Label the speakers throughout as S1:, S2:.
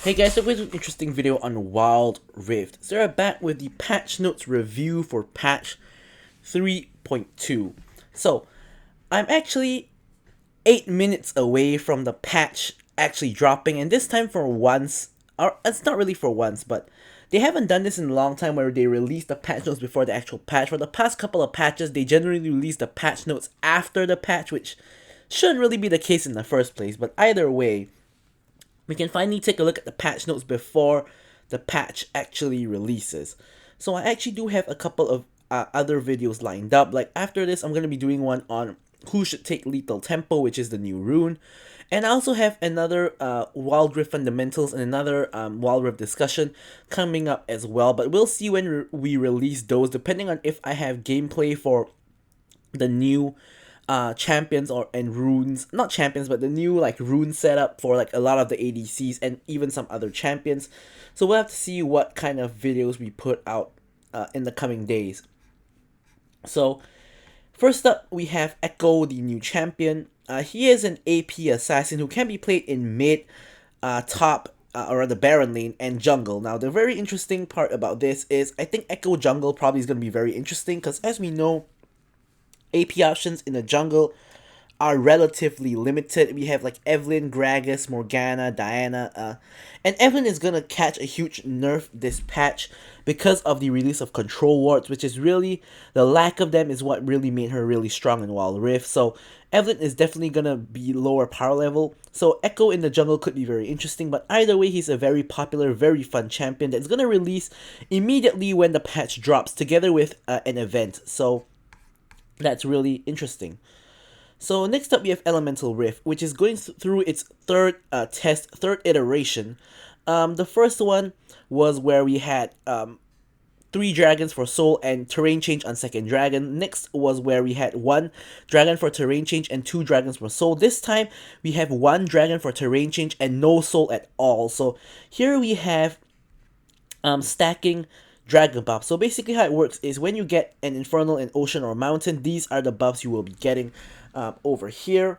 S1: Hey guys, so here's an interesting video on Wild Rift. So we're back with the patch notes review for patch 3.2. So I'm actually 8 minutes away from the patch actually dropping, and this time for once, or it's not really for once, but they haven't done this in a long time where they release the patch notes before the actual patch. For the past couple of patches, they generally release the patch notes after the patch, which shouldn't really be the case in the first place, but either way, we can finally take a look at the patch notes before the patch actually releases. So I actually do have a couple of other videos lined up. Like after this, I'm going to be doing one on who should take Lethal Tempo, which is the new rune. And I also have another Wild Rift fundamentals and another Wild Rift discussion coming up as well. But we'll see when we release those, depending on if I have gameplay for the new champions and runes, not champions, but the new like rune setup for like a lot of the ADCs and even some other champions. So we'll have to see what kind of videos we put out in the coming days. So first up, we have Ekko, the new champion. He is an AP assassin who can be played in mid, top, or the Baron lane and jungle. Now, the very interesting part about this is I think Ekko jungle probably is going to be very interesting because as we know, AP options in the jungle are relatively limited. We have like Evelynn, Gragas, Morgana, Diana, and Evelynn is gonna catch a huge nerf this patch because of the release of control wards, which is really, the lack of them is what really made her really strong in Wild Rift. So Evelynn is definitely gonna be lower power level. So Ekko in the jungle could be very interesting, but either way, he's a very popular, very fun champion that's gonna release immediately when the patch drops, together with an event. So that's really interesting. So next up we have Elemental Rift, which is going through its third iteration. The first one was where we had 3 dragons for soul and terrain change on second dragon. Next was where we had 1 dragon for terrain change and 2 dragons for soul. This time we have 1 dragon for terrain change and no soul at all. So here we have stacking dragon buff. So basically how it works is when you get an infernal, an ocean, or mountain, these are the buffs you will be getting over here.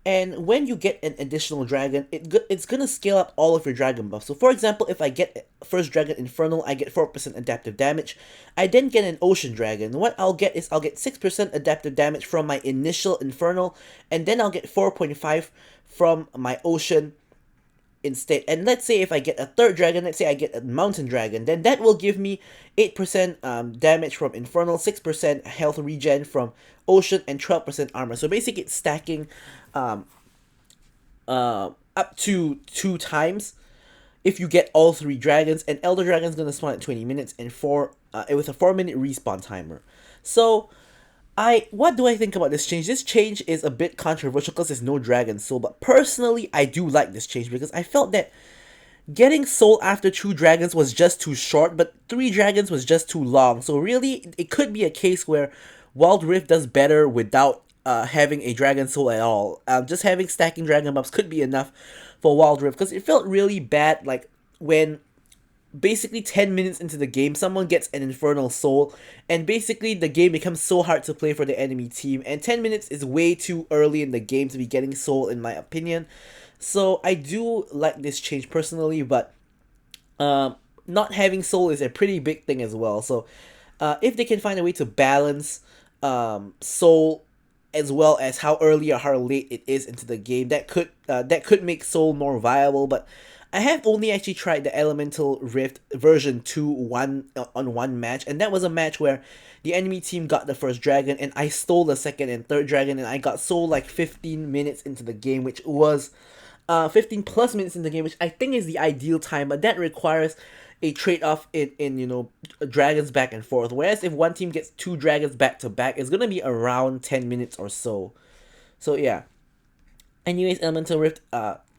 S1: And when you get an additional dragon, it's gonna scale up all of your dragon buffs. So for example, if I get first dragon infernal, I get 4% adaptive damage. I then get an ocean dragon. What I'll get is I'll get 6% adaptive damage from my initial infernal, and then I'll get 4.5 from my ocean instead. And let's say if I get a third dragon, let's say I get a mountain dragon, then that will give me 8% damage from infernal, 6% health regen from ocean, and 12% armor. So basically it's stacking up to 2 times if you get all 3 dragons. And Elder Dragon's gonna spawn at 20 minutes and with a 4-minute respawn timer. So what do I think about this change? This change is a bit controversial because there's no dragon soul, but personally I do like this change because I felt that getting soul after 2 dragons was just too short, but 3 dragons was just too long. So really, it could be a case where Wild Rift does better without having a dragon soul at all. Just having stacking dragon buffs could be enough for Wild Rift, because it felt really bad like when basically 10 minutes into the game someone gets an infernal soul and basically the game becomes so hard to play for the enemy team, and 10 minutes is way too early in the game to be getting soul in my opinion. So I do like this change personally, but not having soul is a pretty big thing as well. So if they can find a way to balance soul as well as how early or how late it is into the game, that could make soul more viable. But I have only actually tried the Elemental Rift version 2 on one match, and that was a match where the enemy team got the first dragon and I stole the second and third dragon, and I got sold like 15 minutes into the game, which was 15 plus minutes in the game, which I think is the ideal time, but that requires a trade-off in dragons back and forth. Whereas if one team gets 2 dragons back to back, it's gonna be around 10 minutes or so. So yeah. Anyways, Elemental Rift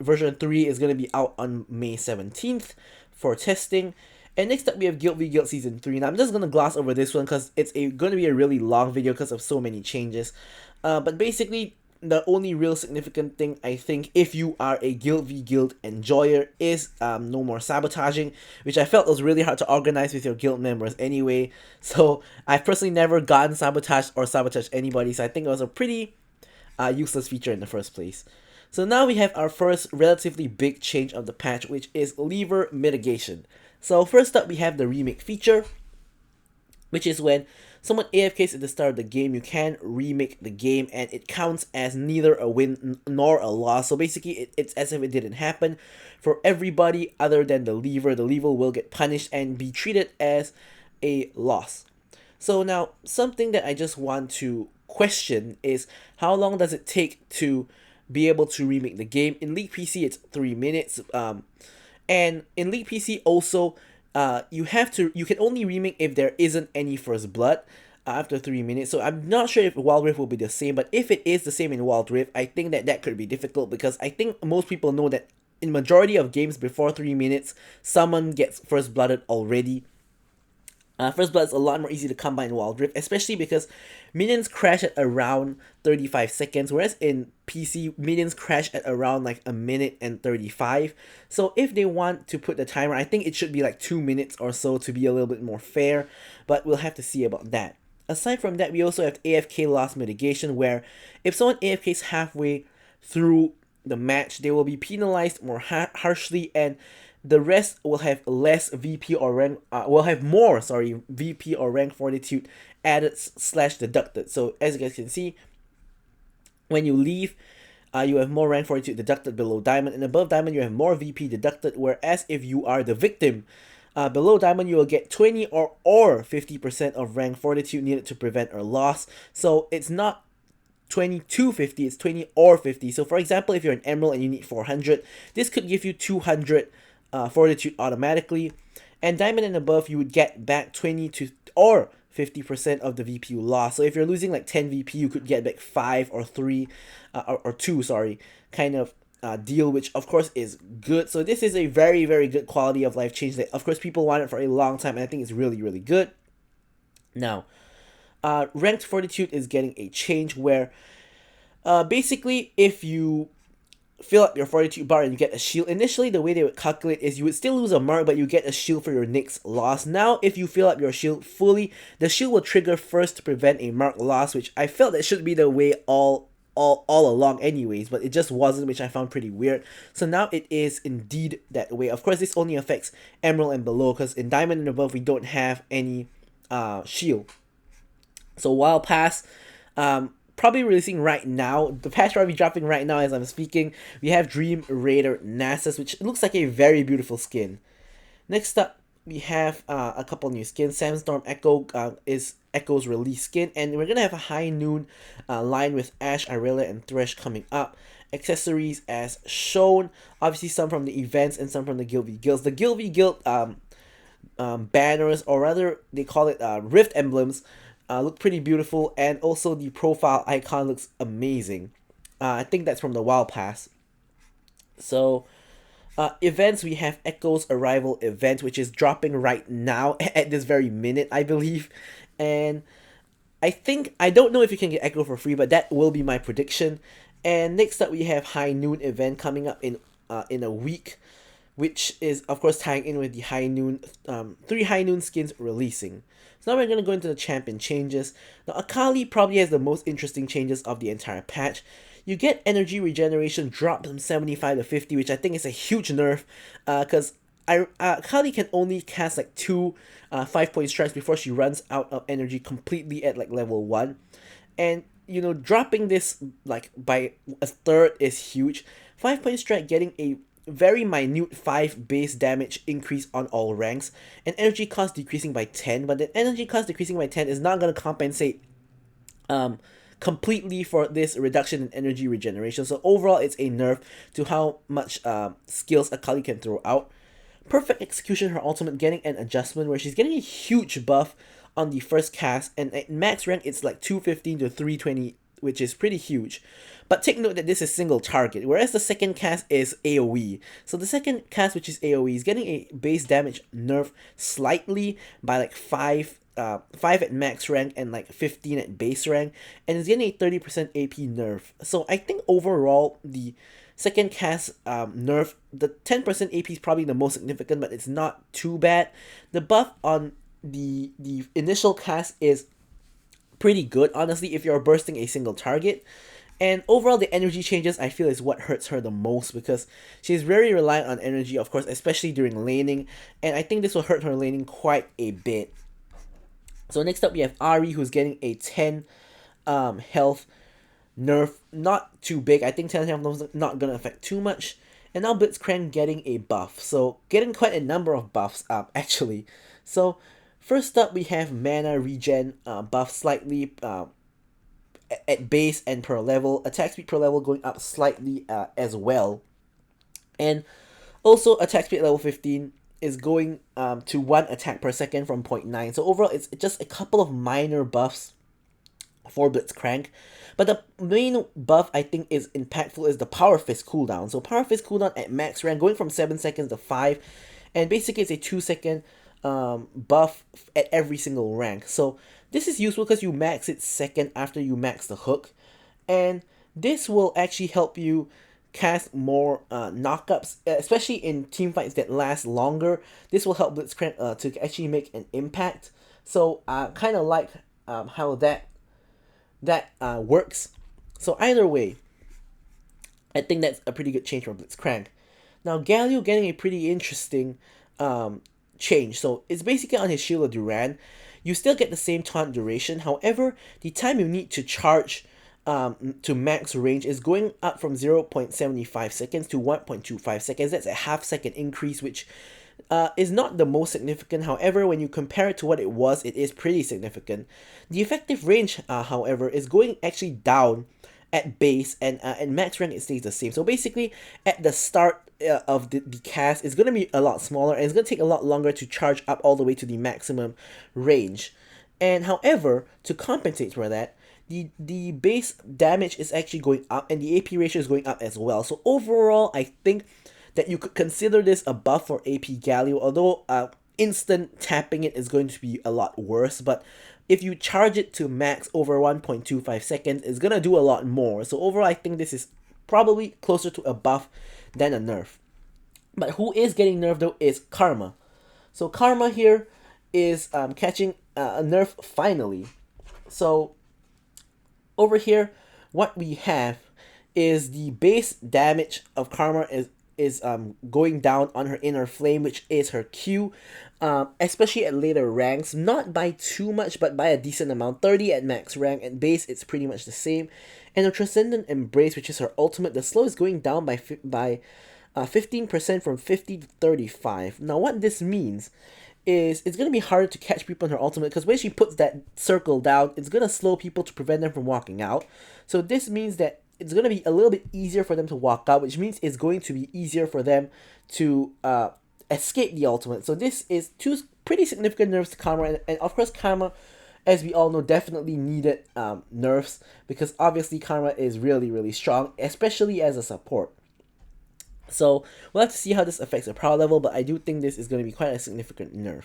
S1: version 3 is going to be out on May 17th for testing. And next up we have Guild v Guild Season 3. Now I'm just going to gloss over this one because it's going to be a really long video because of so many changes. But basically, the only real significant thing I think if you are a Guild v Guild enjoyer is no more sabotaging, which I felt was really hard to organize with your guild members anyway. So I've personally never gotten sabotaged or sabotaged anybody, so I think it was a pretty useless feature in the first place. So now we have our first relatively big change of the patch, which is lever mitigation. So first up, we have the remake feature, which is when someone AFKs at the start of the game, you can remake the game and it counts as neither a win nor a loss. So basically, it's as if it didn't happen. For everybody other than the lever will get punished and be treated as a loss. So now, something that I just want to question is how long does it take to be able to remake the game? In League PC, it's 3 minutes. And in League PC also, you can only remake if there isn't any first blood after 3 minutes. So I'm not sure if Wild Rift will be the same, but if it is the same in Wild Rift, I think that could be difficult because I think most people know that in majority of games before 3 minutes, someone gets first blooded already. First blood is a lot more easy to come by in Wild Rift, especially because minions crash at around 35 seconds, whereas in PC, minions crash at around like a minute and 35. So if they want to put the timer, I think it should be like 2 minutes or so to be a little bit more fair, but we'll have to see about that. Aside from that, we also have AFK loss mitigation, where if someone AFKs halfway through the match, they will be penalized more harshly, and the rest will have less VP or rank, VP or rank fortitude added / deducted. So as you guys can see, when you leave, you have more rank fortitude deducted below diamond, and above diamond you have more VP deducted, whereas if you are the victim, below diamond you will get 20 or 50% of rank fortitude needed to prevent a loss. So it's not 20 to 50, it's 20 or 50. So for example, if you're an emerald and you need 400, this could give you 200 fortitude automatically, and diamond and above you would get back 20 to or 50% of the VP you lost. So if you're losing like 10 VP, you could get back 5 or 3 or 2, sorry, kind of deal, which of course is good. So this is a very, very good quality of life change that of course people wanted for a long time, and I think it's really, really good. Now, ranked fortitude is getting a change where basically if you fill up your fortitude bar and you get a shield. Initially, the way they would calculate is you would still lose a mark, but you get a shield for your next loss. Now, if you fill up your shield fully, the shield will trigger first to prevent a mark loss, which I felt that should be the way all along anyways, but it just wasn't, which I found pretty weird. So now it is indeed that way. Of course, this only affects emerald and below, because in diamond and above, we don't have any shield. So Wild Pass, probably releasing right now. The patch probably dropping right now as I'm speaking. We have Dream Raider Nasus, which looks like a very beautiful skin. Next up, we have a couple new skins. Sandstorm Ekko is Ekko's release skin, and we're gonna have a High Noon line with Ashe, Irelia, and Thresh coming up. Accessories as shown. Obviously, some from the events and some from the Guild v Guilds. The Guild v Guild banners, or rather, they call it Rift emblems. Look pretty beautiful, and also the profile icon looks amazing. I think that's from the Wild Pass. So, events, we have Ekko's Arrival event, which is dropping right now at this very minute, I believe. And I don't know if you can get Ekko for free, but that will be my prediction. And next up, we have High Noon event coming up in a week, which is of course tying in with the High Noon, 3 High Noon skins releasing. So now we're going to go into the champion changes. Now Akali probably has the most interesting changes of the entire patch. You get energy regeneration dropped from 75 to 50, which I think is a huge nerf, because Akali can only cast like 2 5-point strikes before she runs out of energy completely at like level 1. And you know, dropping this like by a third is huge. 5-point strike getting a very minute 5 base damage increase on all ranks, and energy cost decreasing by 10, but the energy cost decreasing by 10 is not going to compensate completely for this reduction in energy regeneration. So overall, it's a nerf to how much skills Akali can throw out. Perfect Execution, her ultimate, getting an adjustment where she's getting a huge buff on the first cast, and at max rank it's like 215 to 320, which is pretty huge. But take note that this is single target, whereas the second cast is AoE. So the second cast, which is AoE, is getting a base damage nerf slightly by like 5 at max rank and like 15 at base rank, and it's getting a 30% AP nerf. So I think overall the second cast nerf, the 10% AP is probably the most significant, but it's not too bad. The buff on the initial cast is pretty good, honestly, if you're bursting a single target. And overall, the energy changes I feel is what hurts her the most because she's very reliant on energy, of course, especially during laning, and I think this will hurt her laning quite a bit. So next up we have Ari, who's getting a 10 health nerf, not too big. I think 10 health is not gonna affect too much. And now Blitzcrank getting a buff, so getting quite a number of buffs up actually. So first up we have mana regen buff slightly at base and per level, attack speed per level going up slightly as well, and also attack speed level 15 is going to 1 attack per second from 0.9. So overall it's just a couple of minor buffs for Blitzcrank. But the main buff I think is impactful is the Power Fist cooldown. So Power Fist cooldown at max rank going from 7 seconds to 5, and basically it's a 2-second buff at every single rank. So this is useful because you max it second after you max the hook, and this will actually help you cast more knockups, especially in team fights that last longer. This will help Blitzcrank to actually make an impact. So kind of like how that works. So either way, I think that's a pretty good change for Blitzcrank. Now Galio getting a pretty interesting change. So it's basically on his Shield of Duran. You still get the same taunt duration. However, the time you need to charge to max range is going up from 0.75 seconds to 1.25 seconds. That's a half-second increase, which is not the most significant. However, when you compare it to what it was, it is pretty significant. The effective range, however, is going actually down at base, and at max rank it stays the same. So basically, at the start of the cast, it's going to be a lot smaller, and it's going to take a lot longer to charge up all the way to the maximum range. And however, to compensate for that, the base damage is actually going up, and the AP ratio is going up as well. So overall, I think that you could consider this a buff for AP Galio, although instant tapping it is going to be a lot worse. But if you charge it to max over 1.25 seconds, it's going to do a lot more. So overall, I think this is probably closer to a buff than a nerf. But who is getting nerfed though is Karma. So Karma here is catching a nerf finally. So over here, what we have is the base damage of Karma is going down on her inner flame, which is her Q, especially at later ranks, not by too much, but by a decent amount. 30 at max rank, at base it's pretty much the same. And her Transcendent Embrace, which is her ultimate, the slow is going down by 15% from 50 to 35. Now what this means is it's going to be harder to catch people in her ultimate, because when she puts that circle down, it's going to slow people to prevent them from walking out. So this means that it's going to be a little bit easier for them to walk out, which means it's going to be easier for them to escape the ultimate. So this is two pretty significant nerfs to Karma, and of course Karma, as we all know, definitely needed nerfs, because obviously Karma is really, really strong, especially as a support. So we'll have to see how this affects her power level, but I do think this is going to be quite a significant nerf.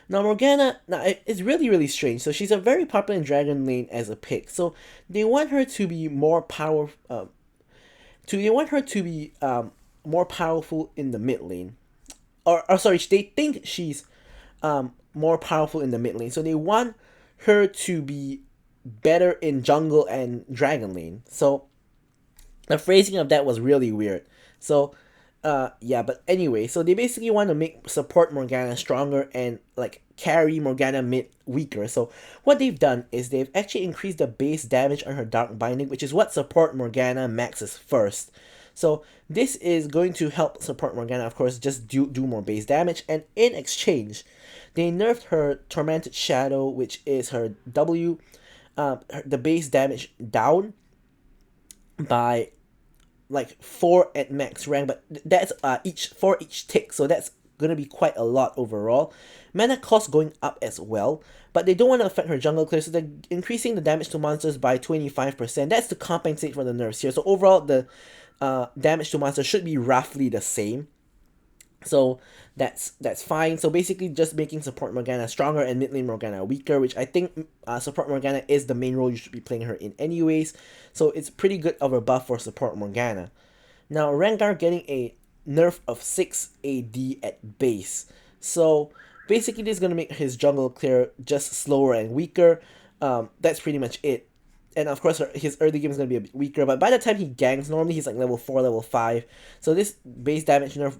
S1: Now Morgana, it's really, really strange. So she's a very popular in Dragon Lane as a pick. So they want her to be more powerful. More powerful in the mid lane, or sorry, they think she's more powerful in the mid lane. So they want her to be better in jungle and Dragon Lane. So the phrasing of that was really weird. So yeah, but anyway, so they basically want to make support Morgana stronger and like carry Morgana mid weaker. So what they've done is they've actually increased the base damage on her Dark Binding, which is what support Morgana maxes first. So this is going to help support Morgana, of course, just do more base damage. And in exchange, they nerfed her Tormented Shadow, which is her W, the base damage down by like 4 at max rank, but that's for each tick, so that's gonna be quite a lot overall. Mana cost going up as well, but they don't want to affect her jungle clear, so they're increasing the damage to monsters by 25%. That's to compensate for the nerfs here. So overall, the damage to monsters should be roughly the same. So that's fine. So basically just making support Morgana stronger and mid lane Morgana weaker, which I think support Morgana is the main role you should be playing her in anyways. So it's pretty good of a buff for support Morgana. Now Rengar getting a nerf of 6 AD at base. So basically this is going to make his jungle clear just slower and weaker. That's pretty much it. And of course, his early game is going to be a bit weaker, but by the time he ganks, normally he's like level 4, level 5. So this base damage nerf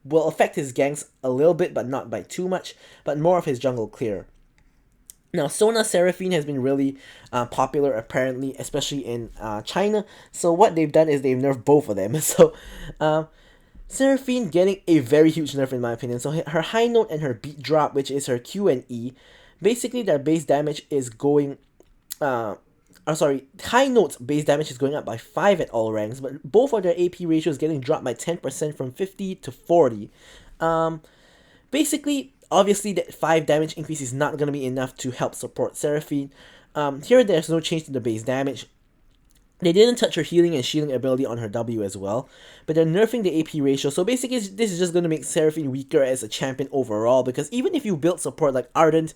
S1: will affect his ganks a little bit, but not by too much, but more of his jungle clear. Now, Sona Seraphine has been really popular, apparently, especially in China. So what they've done is they've nerfed both of them. So Seraphine getting a very huge nerf in my opinion. So her high note and her beat drop, which is her Q and E, basically their base damage is going... high notes base damage is going up by 5 at all ranks, but both of their AP ratios getting dropped by 10% from 50 to 40. Basically, obviously that 5 damage increase is not going to be enough to help support Seraphine. Here there's no change to the base damage. They didn't touch her healing and shielding ability on her W as well, but they're nerfing the AP ratio, so basically this is just going to make Seraphine weaker as a champion overall, because even if you build support like Ardent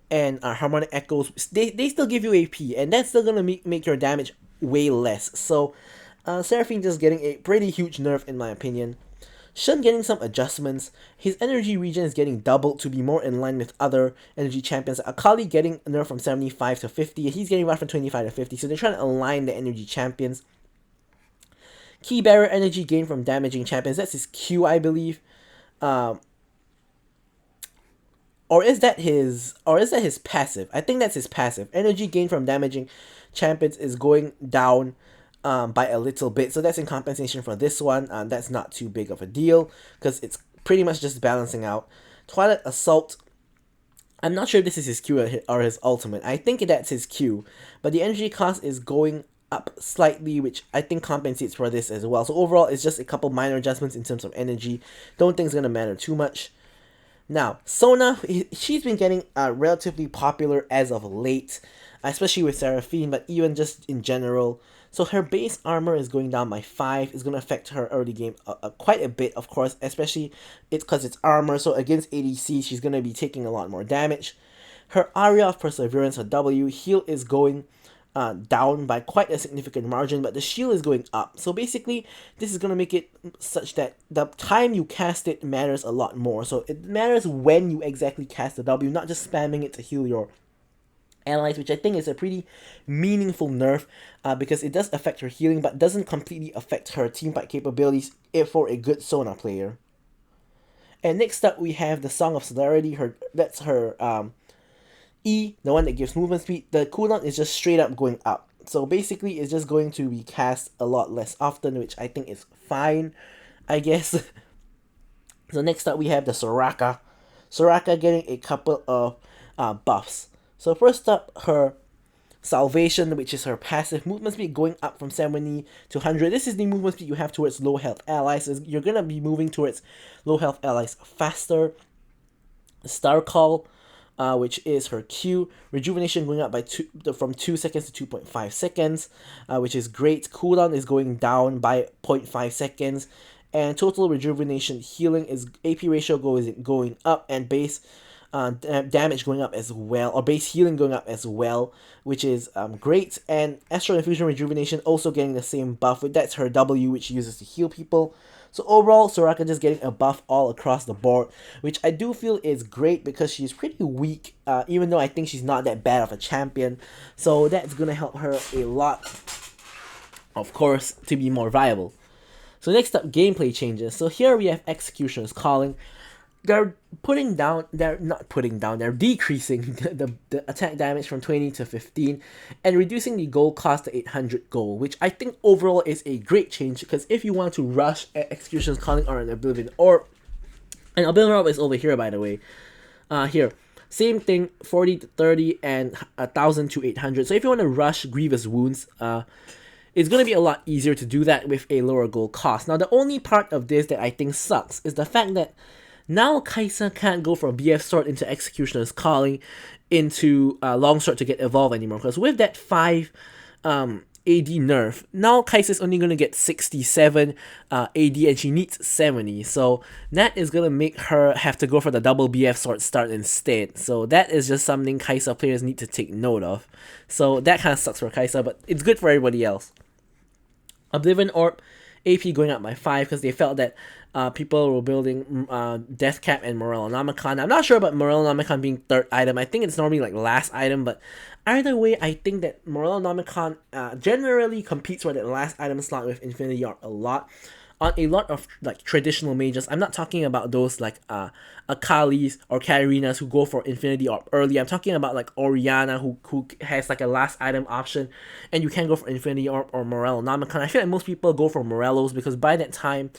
S1: and Harmonic Echoes, they still give you AP, and that's still going to make your damage way less. So Seraphine just getting a pretty huge nerf in my opinion. Shen getting some adjustments. His energy regen is getting doubled to be more in line with other energy champions. Akali getting nerfed from 75 to 50. He's getting buffed from 25 to 50. So they're trying to align the energy champions. Key Bearer energy gain from damaging champions. That's his Q, I believe. Or is that his passive? I think that's his passive. Energy gain from damaging champions is going down by a little bit, so that's in compensation for this one. That's not too big of a deal because it's pretty much just balancing out. Twilight Assault, I'm not sure if this is his Q or his ultimate. I think that's his Q, but the energy cost is going up slightly, which I think compensates for this as well. So overall, it's just a couple minor adjustments in terms of energy. Don't think it's gonna matter too much. Now, Sona, she's been getting relatively popular as of late, especially with Seraphine, but even just in general. So her base armor is going down by 5. It's going to affect her early game quite a bit, of course, especially because it's armor. So against ADC, she's going to be taking a lot more damage. Her Aria of Perseverance, her W, heal is going down by quite a significant margin, but the shield is going up. So basically, this is going to make it such that the time you cast it matters a lot more. So it matters when you exactly cast the W, not just spamming it to heal your allies, which I think is a pretty meaningful nerf because it does affect her healing but doesn't completely affect her teamfight capabilities for a good Sona player. And next up we have the Song of Celerity. That's her E, the one that gives movement speed. The cooldown is just straight up going up, so basically it's just going to be cast a lot less often, which I think is fine, I guess. So next up we have the Soraka. Soraka getting a couple of buffs. So first up, her Salvation, which is her passive movement speed, going up from 70 to 100. This is the movement speed you have towards low health allies. So you're going to be moving towards low health allies faster. Star Call, which is her Q. Rejuvenation going up by from 2 seconds to 2.5 seconds, which is great. Cooldown is going down by 0.5 seconds. And total rejuvenation healing is AP ratio going up, and base damage going up as well, or base healing going up as well, which is great. And Astral Infusion Rejuvenation also getting the same buff. That's her W, which she uses to heal people. So overall, Soraka just getting a buff all across the board, which I do feel is great because she's pretty weak, even though I think she's not that bad of a champion. So that's gonna help her a lot, of course, to be more viable. So next up, gameplay changes. So here we have Executioner's Calling. They're decreasing the attack damage from 20 to 15 and reducing the gold cost to 800 gold, which I think overall is a great change, because if you want to rush Executioner's Calling or an Oblivion Orb, and Oblivion Orb is over here, by the way, here, same thing, 40 to 30 and 1000 to 800. So if you want to rush Grievous Wounds, it's going to be a lot easier to do that with a lower gold cost. Now, the only part of this that I think sucks is the fact that now Kai'Sa can't go from BF Sword into Executioner's Calling into Longsword to get evolved anymore. Because with that 5 AD nerf, now Kai'Sa's only going to get 67 AD and she needs 70. So that is going to make her have to go for the double BF Sword start instead. So that is just something Kai'Sa players need to take note of. So that kind of sucks for Kai'Sa, but it's good for everybody else. Oblivion Orb, AP going up by 5 because they felt that people were building Death Cap and Morellonomicon. I'm not sure about Morellonomicon being third item. I think it's normally like last item, but either way, I think that Morellonomicon generally competes for that last item slot with Infinity Orb a lot. On a lot of like traditional mages, I'm not talking about those like Akalis or Katarinas who go for Infinity Orb early. I'm talking about like Oriana who has like a last item option, and you can go for Infinity Orb or Morellonomicon. I feel like most people go for Morellos because by that time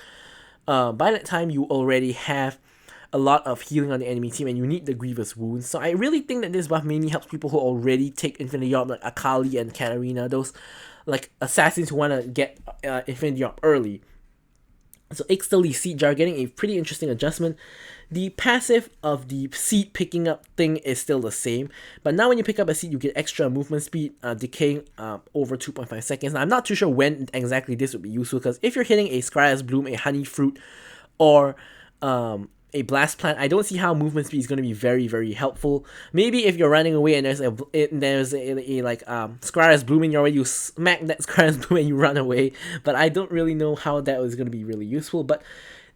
S1: you already have a lot of healing on the enemy team and you need the Grievous Wounds. So I really think that this buff mainly helps people who already take Infinity Orb like Akali and Katarina, those like assassins who want to get Infinity Orb early. So Ixtali Seed Jar getting a pretty interesting adjustment. The passive of the seed picking up thing is still the same, but now when you pick up a seed, you get extra movement speed, decaying over 2.5 seconds. Now, I'm not too sure when exactly this would be useful, because if you're hitting a Scryer's Bloom, a Honey Fruit, or a Blast Plant, I don't see how movement speed is going to be very, very helpful. Maybe if you're running away and there's a Scryer's Bloom in your way, you smack that Scryer's Bloom and you run away. But I don't really know how that was going to be really useful. But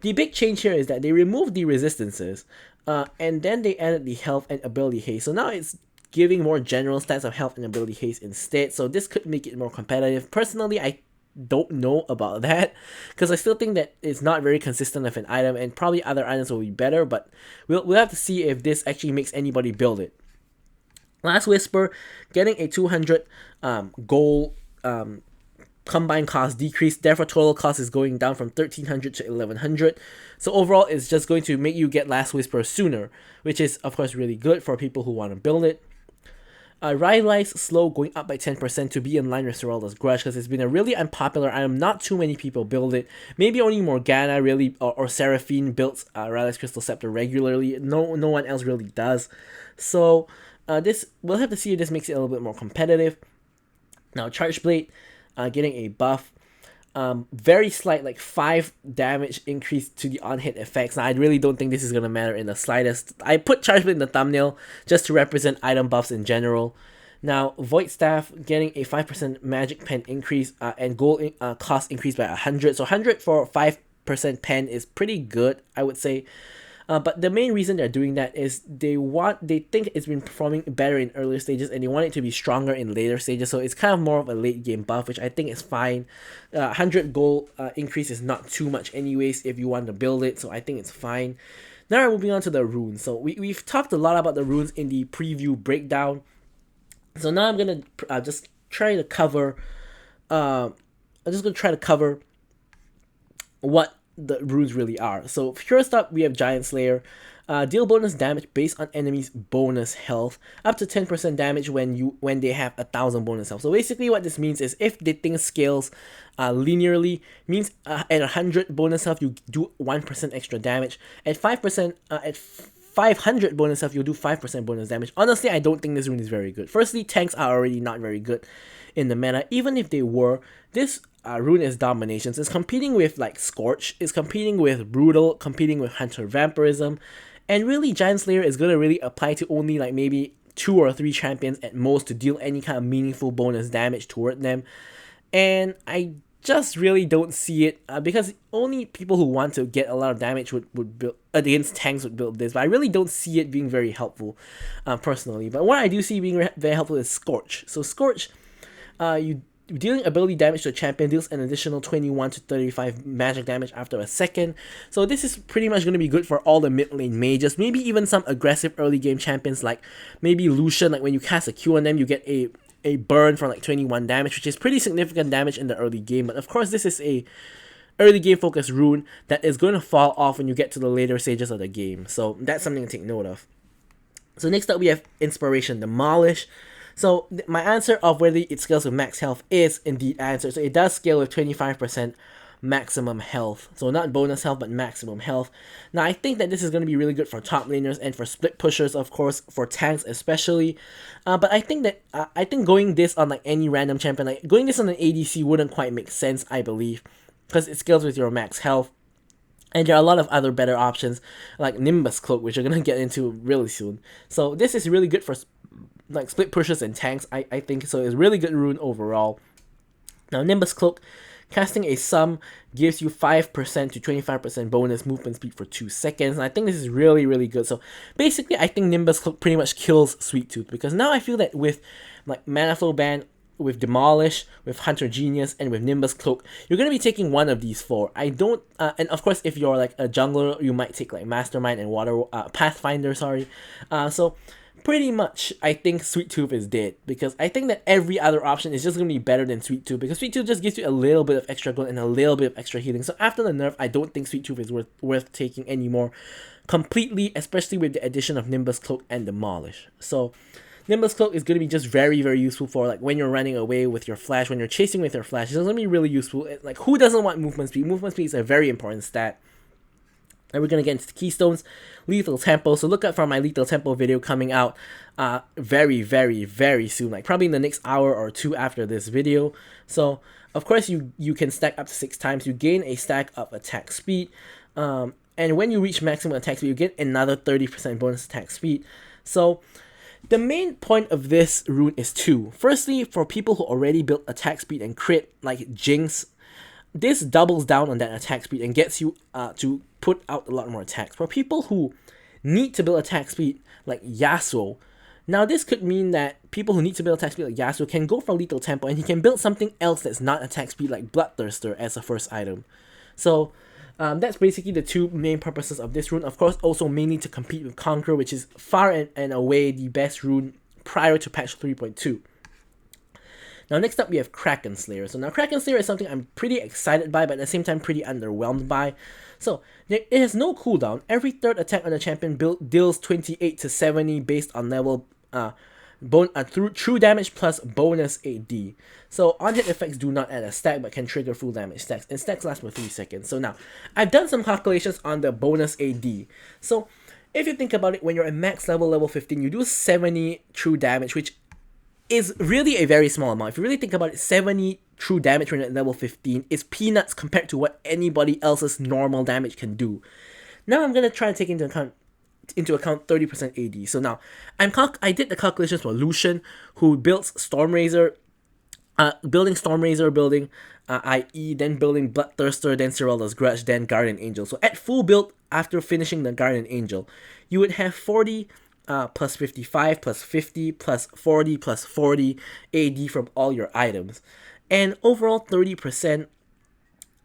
S1: the big change here is that they removed the resistances, and then they added the health and ability haste. So now it's giving more general stats of health and ability haste instead. So this could make it more competitive. Personally, I don't know about that, because I still think that it's not very consistent of an item, and probably other items will be better, but we'll have to see if this actually makes anybody build it. Last Whisper getting a 200 gold combined cost decrease, therefore total cost is going down from 1300 to 1100. So overall it's just going to make you get Last Whisper sooner, which is of course really good for people who want to build it. Rylai's Slow going up by 10% to be in line with Seralda's Grudge, because it's been a really unpopular item. Not too many people build it. Maybe only Morgana really, or Seraphine builds Rylai's Crystal Scepter regularly. No one else really does. So this, we'll have to see if this makes it a little bit more competitive. Now Charge Blade getting a buff. Very slight, like 5 damage increase to the on-hit effects. Now, I really don't think this is going to matter in the slightest. I put Charge Blade in the thumbnail just to represent item buffs in general. Now, Void Staff getting a 5% magic pen increase, and gold cost increase by 100. So 100 for 5% pen is pretty good, I would say. But the main reason they're doing that is they think it's been performing better in earlier stages, and they want it to be stronger in later stages. So it's kind of more of a late game buff, which I think is fine. 100 gold increase is not too much anyways if you want to build it, so I think it's fine. Now we're moving on to the runes. So we've talked a lot about the runes in the preview breakdown. So now I'm gonna just try to cover. What the runes really are. So first up, we have Giant Slayer. Deal bonus damage based on enemies' bonus health, up to 10% damage when they have 1000 bonus health. So basically what this means is if the thing scales linearly, means at 100 bonus health you do 1% extra damage. At 500 bonus health you'll do 5% bonus damage. Honestly, I don't think this rune is very good. Firstly, tanks are already not very good in the meta. Even if they were, this rune is domination. So it's competing with like Scorch, it's competing with Brutal, competing with Hunter Vampirism, and really Giant Slayer is going to really apply to only like maybe 2 or 3 champions at most to deal any kind of meaningful bonus damage toward them. And I just really don't see it, because only people who want to get a lot of damage would build against tanks would build this, but I really don't see it being very helpful personally. But what I do see being very helpful is Scorch. So Scorch, you dealing ability damage to a champion deals an additional 21 to 35 magic damage after a second. So this is pretty much going to be good for all the mid lane mages, maybe even some aggressive early game champions like maybe Lucian. Like when you cast a Q on them, you get a burn for like 21 damage, which is pretty significant damage in the early game. But of course, this is a early game focused rune that is going to fall off when you get to the later stages of the game. So that's something to take note of. So next up, we have Inspiration Demolish. So my answer of whether it scales with max health is indeed answered. So it does scale with 25% maximum health. So not bonus health, but maximum health. Now I think that this is going to be really good for top laners and for split pushers, of course, for tanks especially. But I think that going this on like any random champion, like going this on an ADC wouldn't quite make sense, I believe, because it scales with your max health. And there are a lot of other better options like Nimbus Cloak, which we're going to get into really soon. So this is really good for like split pushers and tanks, I think. So it's really good rune overall. Now Nimbus Cloak Casting a sum gives you 5% to 25% bonus movement speed for 2 seconds. And I think this is really, really good. So basically, I think Nimbus Cloak pretty much kills Sweet Tooth, because now I feel that with like Mana Flow Ban, with Demolish, with Hunter Genius, and with Nimbus Cloak, you're going to be taking one of these four. I don't, and of course, if you're like a jungler, you might take like Mastermind and Water, Pathfinder, sorry. So pretty much, I think Sweet Tooth is dead, because I think that every other option is just going to be better than Sweet Tooth, because Sweet Tooth just gives you a little bit of extra gold and a little bit of extra healing. So after the nerf, I don't think Sweet Tooth is worth taking anymore completely, especially with the addition of Nimbus Cloak and Demolish. So Nimbus Cloak is going to be just very, very useful for like when you're running away with your flash, when you're chasing with your flash. It's going to be really useful. Like, who doesn't want movement speed? Movement speed is a very important stat. And we're going to get into the keystones. Lethal Tempo. So look out for my Lethal Tempo video coming out very, very, very soon. Like probably in the next hour or two after this video. So of course you can stack up to 6 times. You gain a stack of attack speed. And when you reach maximum attack speed, you get another 30% bonus attack speed. So the main point of this rune is two. Firstly, for people who already built attack speed and crit, like Jinx, this doubles down on that attack speed and gets you to put out a lot more attacks. For people who need to build attack speed, like Yasuo, now this could mean that people who need to build attack speed like Yasuo can go for Lethal Tempo, and he can build something else that's not attack speed, like Bloodthirster, as a first item. So that's basically the two main purposes of this rune. Of course, also mainly to compete with Conqueror, which is far and away the best rune prior to patch 3.2. Now next up we have Kraken Slayer. So now Kraken Slayer is something I'm pretty excited by, but at the same time pretty underwhelmed by. So it has no cooldown. Every third attack on the champion deals 28 to 70 based on level through true damage plus bonus AD. So on-hit effects do not add a stack but can trigger full damage stacks, and stacks last for 3 seconds. So now, I've done some calculations on the bonus AD. So if you think about it, when you're at max level 15, you do 70 true damage, which is really a very small amount. If you really think about it, 70 true damage when you're at level 15 is peanuts compared to what anybody else's normal damage can do. Now I'm going to try to take into account 30% AD. So now I did the calculations for Lucian, who builds Stormrazor, building IE, then building Bloodthirster, then Cirelda's Grudge, then Guardian Angel. So at full build, after finishing the Guardian Angel, you would have 40 plus 55 plus 50 plus 40 plus 40 AD from all your items, and overall 30%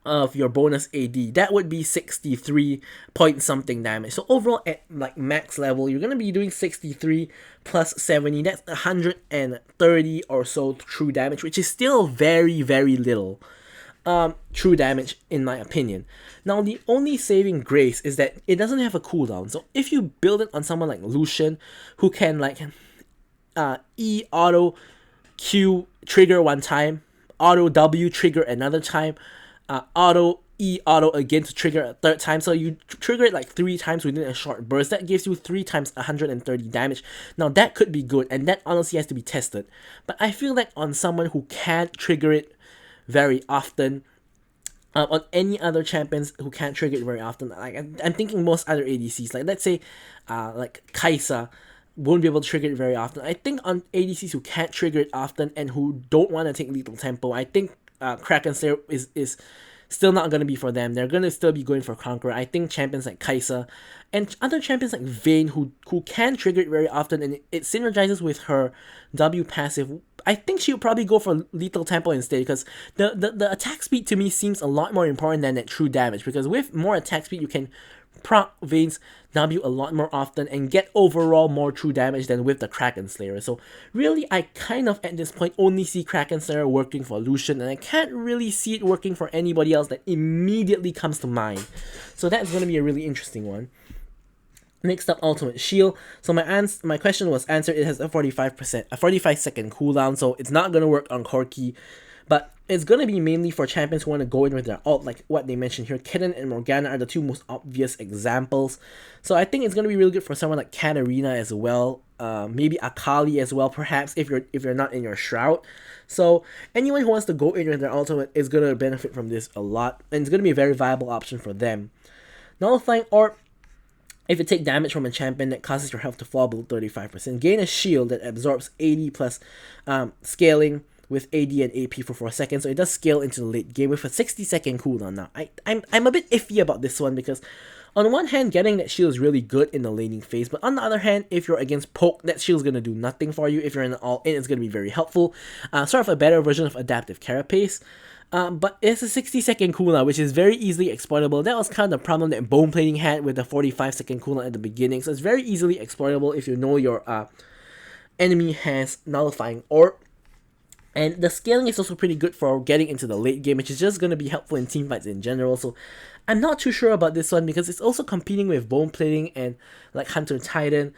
S1: of your bonus AD. That would be 63 point something damage. So overall at like max level, you're gonna be doing 63 plus 70. That's 130 or so true damage, which is still very, very little true damage in my opinion. Now the only saving grace is that it doesn't have a cooldown. So if you build it on someone like Lucian, who can like E auto Q trigger one time, auto W trigger another time, auto E auto again to trigger a third time, so you trigger it like 3 times within a short burst. That gives you 3 times 130 damage. Now that could be good, and that honestly has to be tested, but I feel like on someone who can't trigger it very often, on any other champions who can't trigger it very often, like I'm thinking most other ADCs, like let's say like Kai'Sa won't be able to trigger it very often. I think on ADCs who can't trigger it often and who don't want to take Lethal Tempo, I think Kraken Slayer is still not going to be for them. They're going to still be going for Conqueror. I think champions like Kai'Sa and other champions like Vayne who can trigger it very often and it synergizes with her W passive, I think she would probably go for Lethal Tempo instead, because the attack speed to me seems a lot more important than that true damage, because with more attack speed you can proc Vayne's W a lot more often and get overall more true damage than with the Kraken Slayer. So really, I kind of at this point only see Kraken Slayer working for Lucian, and I can't really see it working for anybody else that immediately comes to mind. So that's going to be a really interesting one. Next up, Ultimate Shield. So my question was answered. It has a 45 second cooldown, so it's not going to work on Corki, but it's going to be mainly for champions who want to go in with their ult, like what they mentioned here. Kennen and Morgana are the two most obvious examples. So I think it's going to be really good for someone like Katarina as well. Maybe Akali as well, perhaps, if you're not in your Shroud. So anyone who wants to go in with their ultimate is going to benefit from this a lot, and it's going to be a very viable option for them. Nullifying Orb. If you take damage from a champion that causes your health to fall below 35%, gain a shield that absorbs 80 plus scaling with AD and AP for 4 seconds, so it does scale into the late game with a 60-second cooldown. Now, I'm a bit iffy about this one because on one hand, getting that shield is really good in the laning phase, but on the other hand, if you're against poke, that shield's going to do nothing for you. If you're in an all-in, it's going to be very helpful. Sort of a better version of adaptive carapace. But it's a 60-second cooldown, which is very easily exploitable. That was kind of the problem that bone plating had with the 45-second cooldown at the beginning. So it's very easily exploitable if you know your enemy has nullifying orb. And the scaling is also pretty good for getting into the late game, which is just going to be helpful in teamfights in general. So I'm not too sure about this one because it's also competing with bone plating and like Hunter Titan.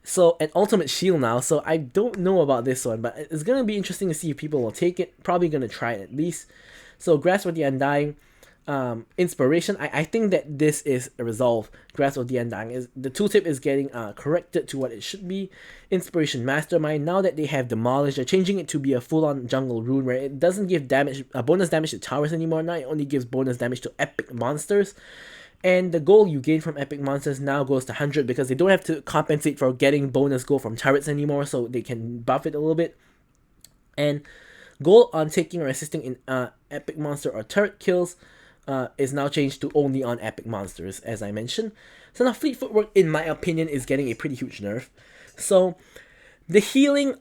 S1: So, an ultimate shield now, so I don't know about this one, but it's going to be interesting to see if people will take it. Probably going to try it at least. So, Grasp of the Undying, Inspiration, I think that this is a resolve. Grasp of the Undying, is the tooltip is getting corrected to what it should be. Inspiration Mastermind, now that they have demolished, they're changing it to be a full-on jungle rune where it doesn't give damage, bonus damage to towers anymore. Now it only gives bonus damage to epic monsters. And the gold you gain from epic monsters now goes to 100 because they don't have to compensate for getting bonus gold from turrets anymore, so they can buff it a little bit. And gold on taking or assisting in epic monster or turret kills is now changed to only on epic monsters, as I mentioned. So now Fleet Footwork, in my opinion, is getting a pretty huge nerf. So the healing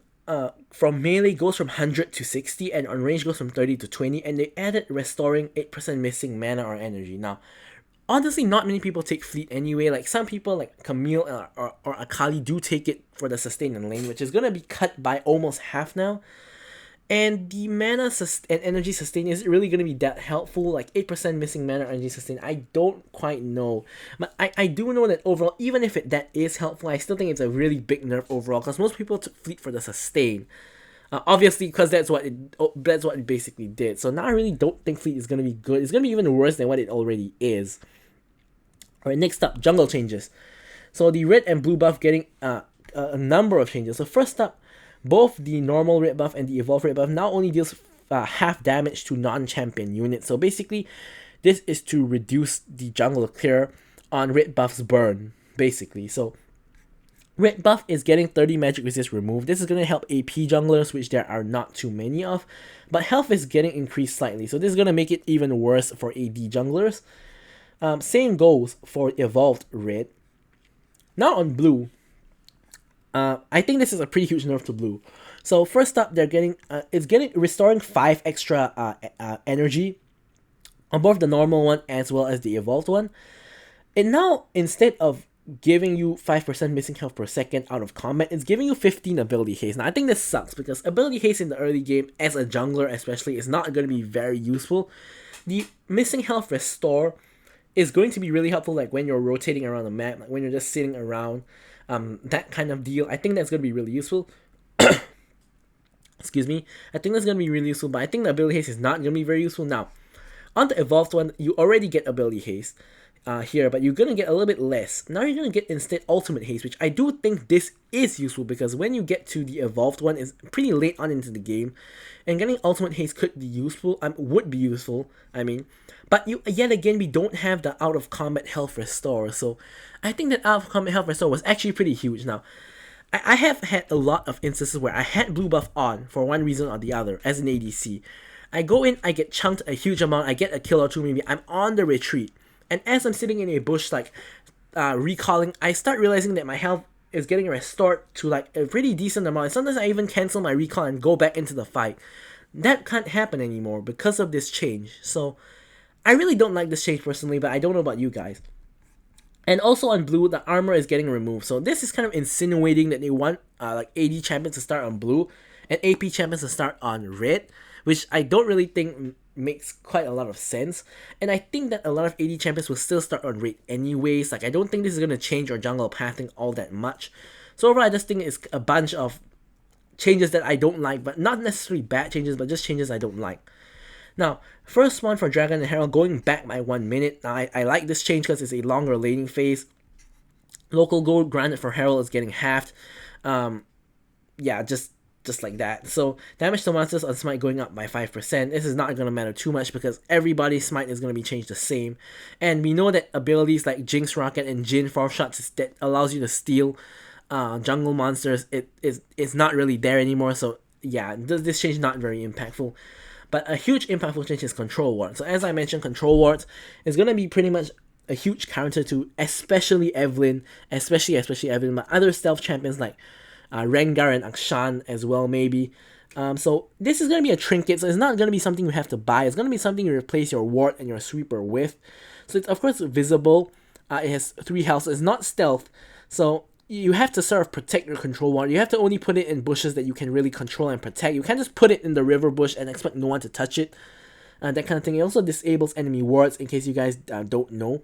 S1: from melee goes from 100 to 60, and on range goes from 30 to 20, and they added restoring 8% missing mana or energy. Now, honestly, not many people take Fleet anyway. Like, some people like Camille or Akali do take it for the sustain in lane, which is going to be cut by almost half now. And the mana and energy sustain, is it really going to be that helpful? Like 8% missing mana or energy sustain, I don't quite know. But I do know that overall, even if that is helpful, I still think it's a really big nerf overall because most people took Fleet for the sustain. Obviously, because that's what it basically did. So now I really don't think Fleet is going to be good. It's going to be even worse than what it already is. Alright, next up, jungle changes. So the red and blue buff getting a number of changes. So first up, both the normal red buff and the evolved red buff now only deals half damage to non-champion units. So basically, this is to reduce the jungle clear on red buff's burn, basically. So red buff is getting 30 magic resist removed. This is going to help AP junglers, which there are not too many of. But health is getting increased slightly. So this is going to make it even worse for AD junglers. Same goes for evolved red. Now on blue, I think this is a pretty huge nerf to blue. So first up, they're getting restoring 5 extra energy on both the normal one as well as the evolved one. And now, instead of giving you 5% missing health per second out of combat, it's giving you 15 ability haste. Now I think this sucks because ability haste in the early game, as a jungler especially, is not going to be very useful. The missing health restore is going to be really helpful, like when you're rotating around the map, like when you're just sitting around, that kind of deal. I think that's going to be really useful. Excuse me. I think that's going to be really useful, but I think the ability haste is not going to be very useful. Now, on the evolved one, you already get ability haste here, but you're going to get a little bit less. Now you're going to get instead ultimate haste, which I do think this is useful because when you get to the evolved one, it's pretty late on into the game, and getting ultimate haste could be useful, would be useful, I mean. But yet again, we don't have the out of combat health restore, so I think that out of combat health restore was actually pretty huge. Now, I have had a lot of instances where I had blue buff on for one reason or the other as an ADC. I go in, I get chunked a huge amount, I get a kill or two maybe, I'm on the retreat. And as I'm sitting in a bush like recalling, I start realizing that my health is getting restored to like a pretty decent amount. And sometimes I even cancel my recall and go back into the fight. That can't happen anymore because of this change. So I really don't like this change personally, but I don't know about you guys. And also on blue, the armor is getting removed. So this is kind of insinuating that they want like AD champions to start on blue and AP champions to start on red, which I don't really think makes quite a lot of sense. And I think that a lot of AD champions will still start on red anyways. Like, I don't think this is going to change your jungle pathing all that much. So overall, I just think it's a bunch of changes that I don't like, but not necessarily bad changes, but just changes I don't like. Now, first one for Dragon and Herald, going back by 1 minute. Now, I like this change because it's a longer laning phase. Local gold granted for Herald is getting halved. Yeah, just like that. So, damage to monsters on Smite going up by 5%. This is not going to matter too much because everybody's Smite is going to be changed the same. And we know that abilities like Jinx Rocket and Jin 4 shots that allows you to steal jungle monsters, it's not really there anymore. So yeah, this change not very impactful. But a huge impactful change is Control Ward. So as I mentioned, Control Ward is going to be pretty much a huge counter to especially Evelynn, especially Evelynn, but other stealth champions like Rengar and Akshan as well, maybe. So this is going to be a trinket, so it's not going to be something you have to buy. It's going to be something you replace your ward and your sweeper with. So it's of course visible. It has 3 health, so it's not stealth. So you have to sort of protect your Control Ward. You have to only put it in bushes that you can really control and protect. You can't just put it in the river bush and expect no one to touch it. That kind of thing. It also disables enemy wards, in case you guys don't know.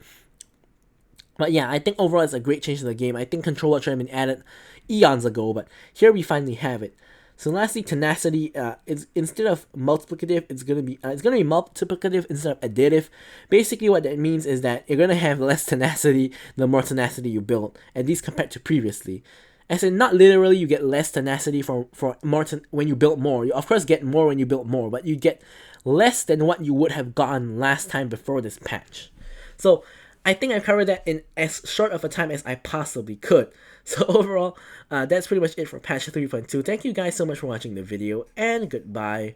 S1: But yeah, I think overall it's a great change to the game. I think Control Ward should have been added eons ago, but here we finally have it. So lastly, tenacity. It's instead of multiplicative, it's gonna be multiplicative instead of additive. Basically, what that means is that you're gonna have less tenacity the more tenacity you build, at least compared to previously. As in, not literally you get less tenacity for more when you build more. You of course get more when you build more, but you get less than what you would have gotten last time before this patch. So I think I've covered that in as short of a time as I possibly could. So overall, that's pretty much it for patch 3.2. Thank you guys so much for watching the video, and goodbye.